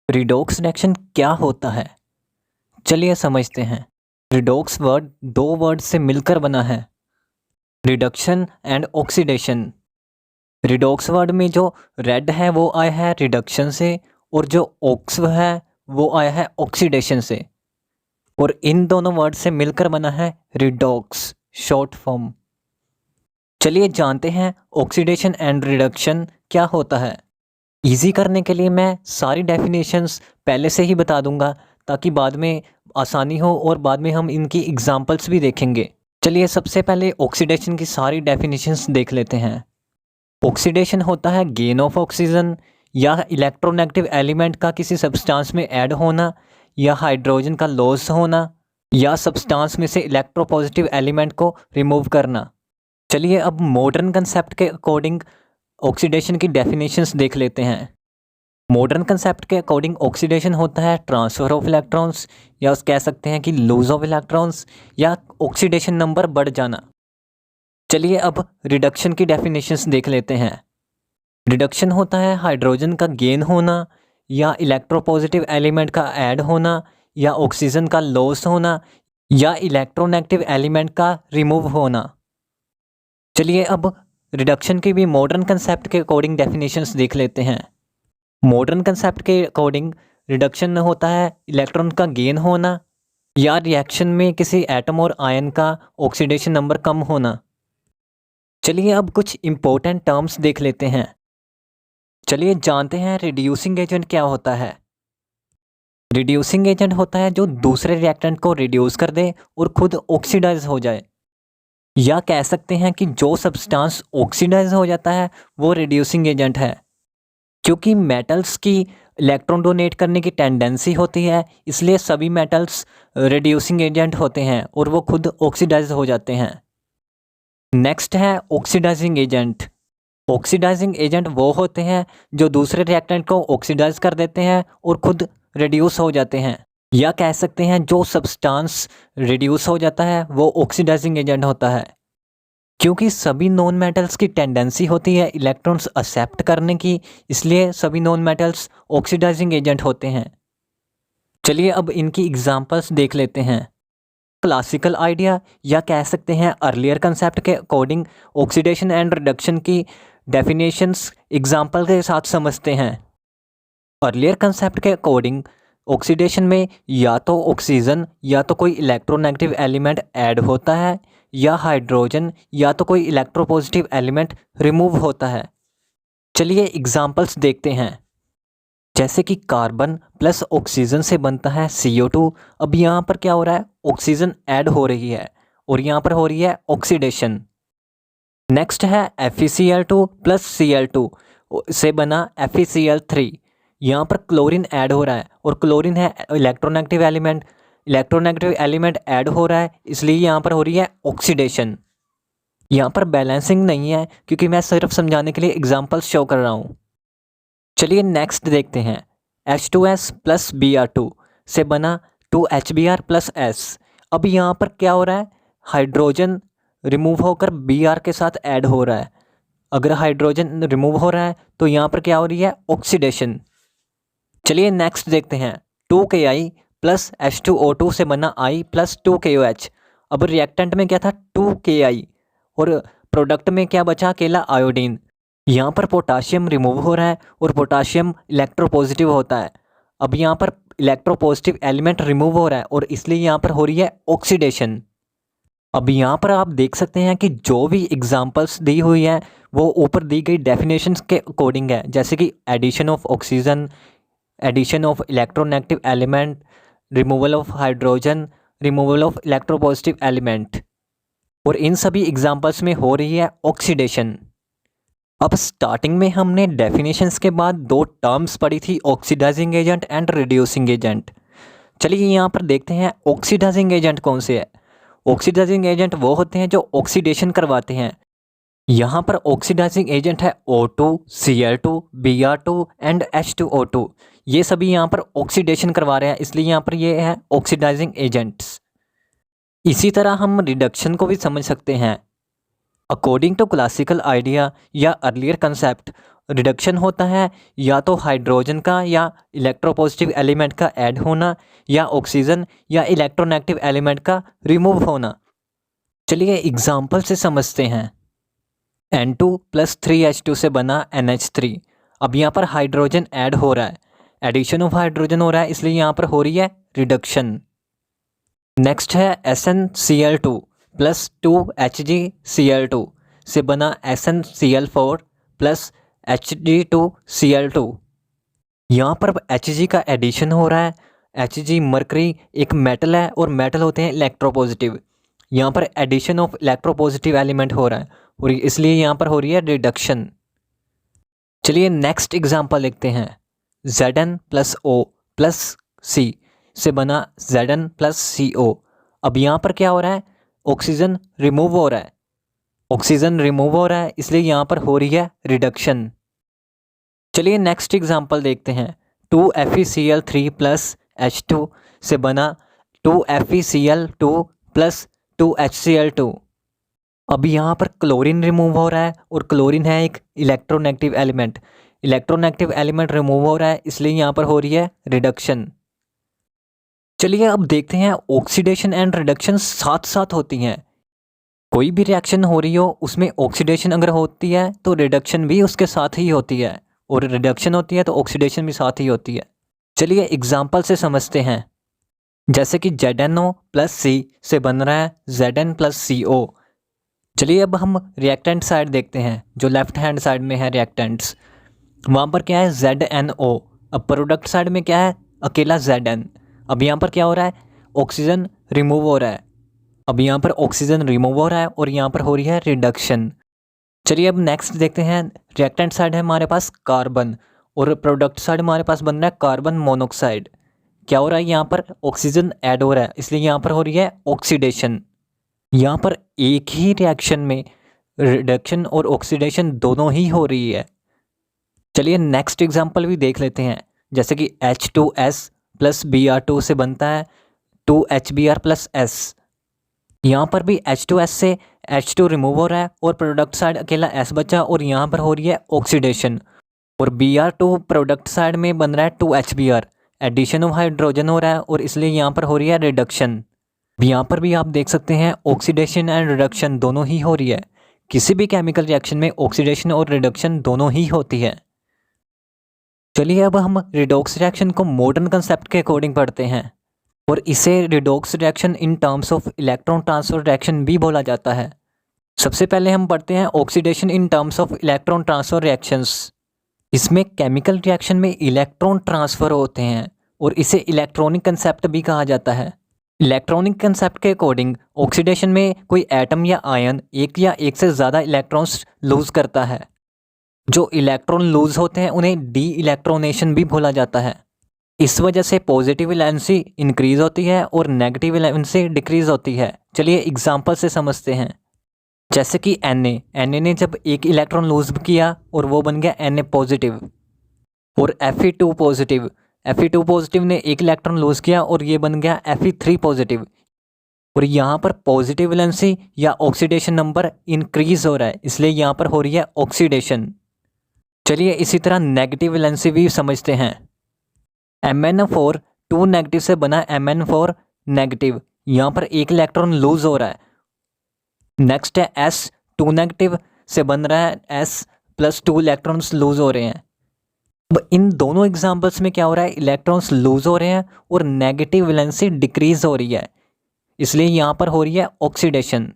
Redox reaction क्या होता है? चलिए समझते हैं। रिडॉक्स वर्ड दो वर्ड से मिलकर बना है, reduction and oxidation. Redox word में जो रेड है वो आया है रिडक्शन से, और जो ऑक्स है वो आया है ऑक्सीडेशन से, और इन दोनों वर्ड से मिलकर बना है रिडॉक्स शॉर्ट फॉर्म। चलिए जानते हैं ऑक्सीडेशन एंड रिडक्शन क्या होता है। इजी करने के लिए मैं सारी डेफिनेशंस पहले से ही बता दूंगा ताकि बाद में आसानी हो, और बाद में हम इनकी एग्जांपल्स भी देखेंगे। चलिए सबसे पहले ऑक्सीडेशन की सारी डेफिनेशंस देख लेते हैं। ऑक्सीडेशन होता है गेन ऑफ ऑक्सीजन या इलेक्ट्रोनेगेटिव एलिमेंट का किसी सब्सटेंस में ऐड होना, या हाइड्रोजन का लॉस होना, या सब्सटेंस में से इलेक्ट्रोपॉजिटिव एलिमेंट को रिमूव करना। चलिए अब मॉडर्न कंसेप्ट के अकॉर्डिंग ऑक्सीडेशन की डेफिनेशंस देख लेते हैं। मॉडर्न कंसेप्ट के अकॉर्डिंग ऑक्सीडेशन होता है ट्रांसफ़र ऑफ इलेक्ट्रॉन्स, या कह सकते हैं कि लूज ऑफ इलेक्ट्रॉन्स, या ऑक्सीडेशन नंबर बढ़ जाना। चलिए अब रिडक्शन की डेफिनेशंस देख लेते हैं। रिडक्शन होता है हाइड्रोजन का गेन होना, या इलेक्ट्रोपॉजिटिव एलिमेंट का ऐड होना, या ऑक्सीजन का लॉस होना, या इलेक्ट्रोनेगेटिव एलिमेंट का रिमूव होना। चलिए अब रिडक्शन की भी मॉडर्न कंसेप्ट के अकॉर्डिंग डेफिनेशंस देख लेते हैं। मॉडर्न कंसेप्ट के अकॉर्डिंग रिडक्शन होता है इलेक्ट्रॉन का गेन होना, या रिएक्शन में किसी एटम और आयन का ऑक्सीडेशन नंबर कम होना। चलिए अब कुछ इंपॉर्टेंट टर्म्स देख लेते हैं। चलिए जानते हैं रिड्यूसिंग एजेंट क्या होता है। रिड्यूसिंग एजेंट होता है जो दूसरे रिएक्टेंट को रिड्यूस कर दे और खुद ऑक्सीडाइज हो जाए, या कह सकते हैं कि जो सब्सटेंस ऑक्सीडाइज हो जाता है वो रिड्यूसिंग एजेंट है। क्योंकि मेटल्स की इलेक्ट्रॉन डोनेट करने की टेंडेंसी होती है, इसलिए सभी मेटल्स रिड्यूसिंग एजेंट होते हैं और वो खुद ऑक्सीडाइज हो जाते हैं। नेक्स्ट है ऑक्सीडाइजिंग एजेंट। ऑक्सीडाइजिंग एजेंट वो होते हैं जो दूसरे रिएक्टेंट को ऑक्सीडाइज कर देते हैं और खुद रिड्यूस हो जाते हैं, या कह सकते हैं जो सब्सटेंस रिड्यूस हो जाता है वो ऑक्सीडाइजिंग एजेंट होता है। क्योंकि सभी नॉन मेटल्स की टेंडेंसी होती है इलेक्ट्रॉन्स एक्सेप्ट करने की, इसलिए सभी नॉन मेटल्स ऑक्सीडाइजिंग एजेंट होते हैं। चलिए अब इनकी एग्जांपल्स देख लेते हैं। क्लासिकल आइडिया, या कह सकते हैं अर्लियर कंसेप्ट के अकॉर्डिंग ऑक्सीडेशन एंड रिडक्शन की डेफिनेशंस एग्जांपल के साथ समझते हैं। अर्लियर कंसेप्ट के अकॉर्डिंग ऑक्सीडेशन में या तो ऑक्सीजन या तो कोई इलेक्ट्रोनेगेटिव एलिमेंट ऐड होता है, या हाइड्रोजन या तो कोई इलेक्ट्रोपॉजिटिव एलिमेंट रिमूव होता है। चलिए एग्जांपल्स देखते हैं। जैसे कि कार्बन प्लस ऑक्सीजन से बनता है CO2। अब यहाँ पर क्या हो रहा है, ऑक्सीजन ऐड हो रही है और यहाँ पर हो रही है ऑक्सीडेशन। नेक्स्ट है FeCl2 प्लस Cl2 से बना FeCl3। यहाँ पर क्लोरीन ऐड हो रहा है और क्लोरीन है electronegative element. Electronegative element add हो रहा है, इसलिए यहाँ पर हो रही है ऑक्सीडेशन। यहाँ पर बैलेंसिंग नहीं है क्योंकि मैं सिर्फ समझाने के लिए एग्जांपल्स शो कर रहा हूँ। चलिए नेक्स्ट देखते हैं। H2S प्लस Br2 से बना 2HBr प्लस S। अब यहाँ पर क्या हो रहा है, हाइड्रोजन रिमूव होकर Br के साथ ऐड हो रहा है। अगर हाइड्रोजन रिमूव हो रहा है तो यहाँ पर क्या हो रही है, ऑक्सीडेशन। चलिए नेक्स्ट देखते हैं। 2Ki प्लस H2O2 से बना I प्लस 2KOH। अब रिएक्टेंट में क्या था, 2Ki, और प्रोडक्ट में क्या बचा, अकेला आयोडीन। यहाँ पर पोटाशियम रिमूव हो रहा है और पोटाशियम इलेक्ट्रोपॉजिटिव होता है। अब यहाँ पर इलेक्ट्रोपॉजिटिव एलिमेंट रिमूव हो रहा है और इसलिए यहाँ पर हो रही है ऑक्सीडेशन। अब यहाँ पर आप देख सकते हैं कि जो भी एग्जांपल्स दी हुई है वो ऊपर दी गई डेफिनेशंस के अकॉर्डिंग है। जैसे कि addition of oxygen, addition of electronegative element, removal of hydrogen, removal of electropositive element, और इन सभी एग्जांपल्स में हो रही है ऑक्सीडेशन। अब स्टार्टिंग में हमने डेफिनेशंस के बाद दो टर्म्स पढ़ी थी, oxidising agent and reducing agent. चलिए यहाँ पर देखते हैं ऑक्सीडाइजिंग एजेंट कौन से है। ऑक्सीडाइजिंग एजेंट वो होते हैं जो ऑक्सीडेशन करवाते हैं। यहाँ पर ऑक्सीडाइजिंग एजेंट है O2, Cl2, Br2 and H2O2। ये सभी यहाँ पर ऑक्सीडेशन करवा रहे हैं, इसलिए यहाँ पर ये है ऑक्सीडाइजिंग एजेंट्स। इसी तरह हम रिडक्शन को भी समझ सकते हैं। अकॉर्डिंग टू क्लासिकल आइडिया या अर्लियर कंसेप्ट, रिडक्शन होता है या तो हाइड्रोजन का या इलेक्ट्रोपॉजिटिव एलिमेंट का ऐड होना, या ऑक्सीजन या इलेक्ट्रोनेगेटिव एलिमेंट का रिमूव होना। चलिए एग्जाम्पल से समझते हैं। N2 + 3H2 से बना NH3। अब यहाँ पर हाइड्रोजन ऐड हो रहा है, एडिशन ऑफ हाइड्रोजन हो रहा है, इसलिए यहाँ पर हो रही है रिडक्शन। नेक्स्ट है SnCl2 + 2HgCl2 से बना SnCl4 + Hg2Cl2। यहाँ पर Hg का एडिशन हो रहा है। Hg मरकरी एक मेटल है और मेटल होते हैं इलेक्ट्रोपॉजिटिव। यहाँ पर एडिशन ऑफ इलेक्ट्रोपॉजिटिव एलिमेंट हो रहा है और इसलिए यहाँ पर हो रही है रिडक्शन। चलिए नेक्स्ट एग्जांपल लिखते हैं। Zn + O + C से बना Zn + CO। अब यहाँ पर क्या हो रहा है, ऑक्सीजन रिमूव हो रहा है, ऑक्सीजन रिमूव हो रहा है, इसलिए यहाँ पर हो रही है रिडक्शन। चलिए नेक्स्ट एग्जांपल देखते हैं। 2FeCl3 + H2 से बना 2FeCl2 + 2HCl2। अब यहाँ पर क्लोरीन रिमूव हो रहा है और क्लोरीन है एक electronegative element, electronegative element remove हो रहा है, इसलिए यहाँ पर हो रही है रिडक्शन। चलिए अब देखते हैं ऑक्सीडेशन एंड रिडक्शन साथ साथ होती हैं। कोई भी रिएक्शन हो रही हो उसमें ऑक्सीडेशन अगर होती है तो रिडक्शन भी उसके साथ ही होती है, और रिडक्शन होती है तो ऑक्सीडेशन भी साथ ही होती है। चलिए एग्जाम्पल से समझते हैं। जैसे कि ZnO + C से बन रहा है Zn + CO। चलिए अब हम रिएक्टेंट साइड देखते हैं, जो लेफ्ट हैंड साइड में है रिएक्टेंट्स, वहाँ पर क्या है ZnO। अब प्रोडक्ट साइड में क्या है, अकेला Zn। अब यहाँ पर क्या हो रहा है, ऑक्सीजन रिमूव हो रहा है। अब यहाँ पर ऑक्सीजन रिमूव हो रहा है और यहाँ पर हो रही है रिडक्शन। चलिए अब नेक्स्ट देखते हैं। रिएक्टेंट साइड है हमारे पास कार्बन और प्रोडक्ट साइड हमारे पास बन रहा है कार्बन मोनोऑक्साइड। क्या हो रहा है, यहाँ पर ऑक्सीजन ऐड हो रहा है, इसलिए यहाँ पर हो रही है ऑक्सीडेशन। यहाँ पर एक ही रिएक्शन में रिडक्शन और ऑक्सीडेशन दोनों ही हो रही है। चलिए नेक्स्ट एग्जांपल भी देख लेते हैं। जैसे कि H2S + Br2 से बनता है 2HBr + S। यहाँ पर भी H2S से H2 रिमूव हो रहा है और प्रोडक्ट साइड अकेला S बचा और यहाँ पर हो रही है ऑक्सीडेशन। और Br2 प्रोडक्ट साइड में बन रहा है 2HBr, एडिशन ऑफ हाइड्रोजन हो रहा है और इसलिए यहाँ पर हो रही है रिडक्शन। यहाँ पर भी आप देख सकते हैं ऑक्सीडेशन एंड रिडक्शन दोनों ही हो रही है। किसी भी केमिकल रिएक्शन में ऑक्सीडेशन और रिडक्शन दोनों ही होती है। चलिए अब हम रिडॉक्स रिएक्शन को मॉडर्न कंसेप्ट के अकॉर्डिंग पढ़ते हैं, और इसे redox reaction in terms of electron transfer reaction भी बोला जाता है। सबसे पहले हम पढ़ते हैं oxidation in terms of electron transfer reactions. इसमें केमिकल रिएक्शन में इलेक्ट्रॉन ट्रांसफ़र होते हैं और इसे इलेक्ट्रॉनिक कंसेप्ट भी कहा जाता है। इलेक्ट्रॉनिक कंसेप्ट के अकॉर्डिंग ऑक्सीडेशन में कोई एटम या आयन एक या एक से ज़्यादा इलेक्ट्रॉन्स लूज़ करता है। जो इलेक्ट्रॉन लूज़ होते हैं उन्हें डी इलेक्ट्रोनेशन भी बोला जाता है। इस वजह से पॉजिटिव वैलेंसी इंक्रीज़ होती है और नेगेटिव वैलेंसी डिक्रीज़ होती है। चलिए एग्जांपल से समझते हैं। जैसे कि Na ने जब एक इलेक्ट्रॉन लूज़ किया और वो बन गया Na पॉजिटिव, और Fe2 पॉजिटिव ने एक इलेक्ट्रॉन लूज़ किया और ये बन गया Fe3 पॉजिटिव। और यहाँ पर पॉजिटिव वैलेंसी या ऑक्सीडेशन नंबर इंक्रीज़ हो रहा है, इसलिए यहाँ पर हो रही है ऑक्सीडेशन। चलिए इसी तरह नेगेटिव वैलेंसी भी समझते हैं। MnO4 2 नेगेटिव से बना Mn4 नेगेटिव, यहाँ पर एक इलेक्ट्रॉन लूज़ हो रहा है। नेक्स्ट है S2 नेगेटिव से बन रहा है S + 2 इलेक्ट्रॉन्स लूज़ हो रहे हैं। अब इन दोनों एग्जांपल्स में क्या हो रहा है, इलेक्ट्रॉन्स लूज़ हो रहे हैं और नेगेटिव वैलेंसी डिक्रीज़ हो रही है, इसलिए यहाँ पर हो रही है ऑक्सीडेशन।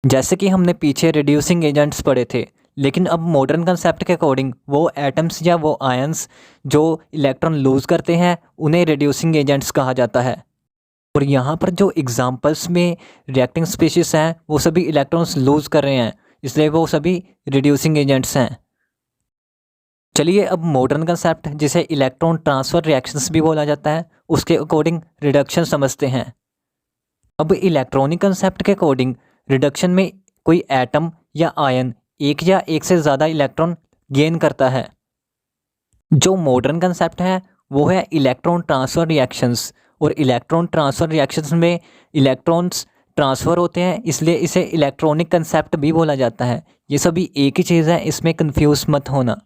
जैसे कि हमने पीछे रिड्यूसिंग एजेंट्स पढ़े थे, लेकिन अब मॉडर्न कंसेप्ट के अकॉर्डिंग वो एटम्स या वो आयंस जो इलेक्ट्रॉन लूज़ करते हैं उन्हें रिड्यूसिंग एजेंट्स कहा जाता है। और यहाँ पर जो एग्जांपल्स में रिएक्टिंग स्पीशीज हैं वो सभी इलेक्ट्रॉन्स लूज़ कर रहे हैं, इसलिए वो सभी रिड्यूसिंग एजेंट्स हैं। चलिए अब मॉडर्न कंसेप्ट जिसे इलेक्ट्रॉन ट्रांसफ़र रिएक्शंस भी बोला जाता है उसके अकॉर्डिंग रिडक्शन समझते हैं। अब इलेक्ट्रॉनिक कंसेप्ट के अकॉर्डिंग रिडक्शन में कोई एटम या आयन एक या एक से ज़्यादा इलेक्ट्रॉन गेन करता है। जो मॉडर्न कंसेप्ट है वो है इलेक्ट्रॉन ट्रांसफ़र रिएक्शंस, और इलेक्ट्रॉन ट्रांसफ़र रिएक्शंस में इलेक्ट्रॉन्स ट्रांसफ़र होते हैं, इसलिए इसे इलेक्ट्रॉनिक कंसेप्ट भी बोला जाता है। ये सभी एक ही चीज़ है, इसमें कंफ्यूज मत होना।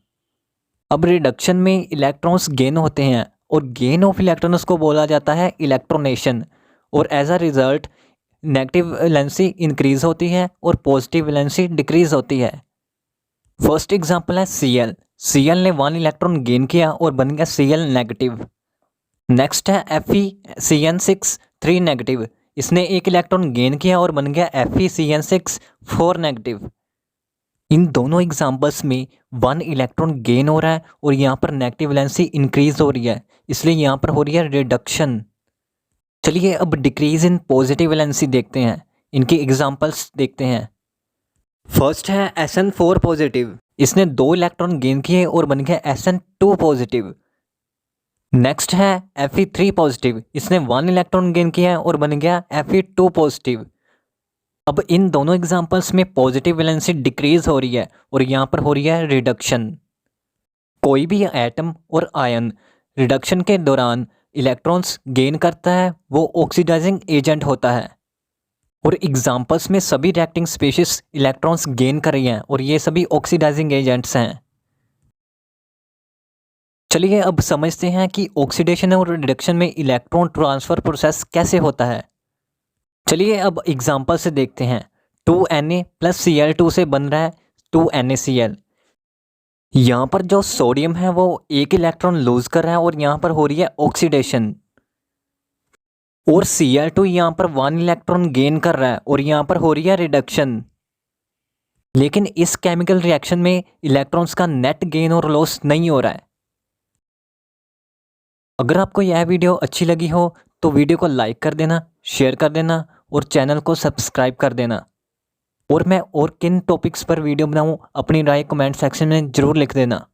अब रिडक्शन में इलेक्ट्रॉन्स गेन होते हैं और गेन ऑफ इलेक्ट्रॉन्स को बोला जाता है इलेक्ट्रोनेशन, और as a result negative valency increase होती है और पॉजिटिव वैलेंसी डिक्रीज़ होती है। फर्स्ट एग्जांपल है Cl। Cl ने 1 इलेक्ट्रॉन गेन किया और बन गया Cl नेगेटिव। नेक्स्ट है FeCN6 3 नेगेटिव। इसने 1 इलेक्ट्रॉन गेन किया और बन गया FeCN6 4 नेगेटिव। इन दोनों एग्जांपल्स में 1 इलेक्ट्रॉन गेन हो रहा है और यहाँ पर नेगेटिव वैलेंसी इंक्रीज हो रही है, इसलिए यहाँ पर हो रही है रिडक्शन। चलिए अब डिक्रीज इन पॉजिटिव वैलेंसी देखते हैं, इनकी एग्जांपल्स देखते हैं। फर्स्ट है Sn4 पॉजिटिव। इसने 2 इलेक्ट्रॉन गेन किए और बन गया Sn2 पॉजिटिव। नेक्स्ट है Fe3 पॉजिटिव। इसने 1 इलेक्ट्रॉन गेन किया और बन गया Fe2 पॉजिटिव। अब इन दोनों एग्जांपल्स में पॉजिटिव वैलेंसी डिक्रीज हो रही है और यहाँ पर हो रही है रिडक्शन। कोई भी एटम और आयन रिडक्शन के दौरान इलेक्ट्रॉन्स गेन करता है, वो ऑक्सीडाइजिंग एजेंट होता है। और एग्जांपल्स में सभी रिएक्टिंग स्पीशीज इलेक्ट्रॉन्स गेन कर रही हैं और ये सभी ऑक्सीडाइजिंग एजेंट्स हैं। चलिए अब समझते हैं कि ऑक्सीडेशन और रिडक्शन में इलेक्ट्रॉन ट्रांसफ़र प्रोसेस कैसे होता है। चलिए अब एग्जांपल से देखते हैं। 2Na + Cl2 से बन रहा है 2NaCl। यहाँ पर जो सोडियम है वो 1 इलेक्ट्रॉन लूज कर रहा है और यहाँ पर हो रही है ऑक्सीडेशन। और Cl2 यहाँ पर 1 इलेक्ट्रॉन गेन कर रहा है और यहाँ पर हो रही है रिडक्शन। लेकिन इस केमिकल रिएक्शन में इलेक्ट्रॉन्स का नेट गेन और लॉस नहीं हो रहा है। अगर आपको यह वीडियो अच्छी लगी हो तो वीडियो को लाइक कर देना, शेयर कर देना और चैनल को सब्सक्राइब कर देना। और मैं और किन टॉपिक्स पर वीडियो बनाऊं अपनी राय कमेंट सेक्शन में ज़रूर लिख देना।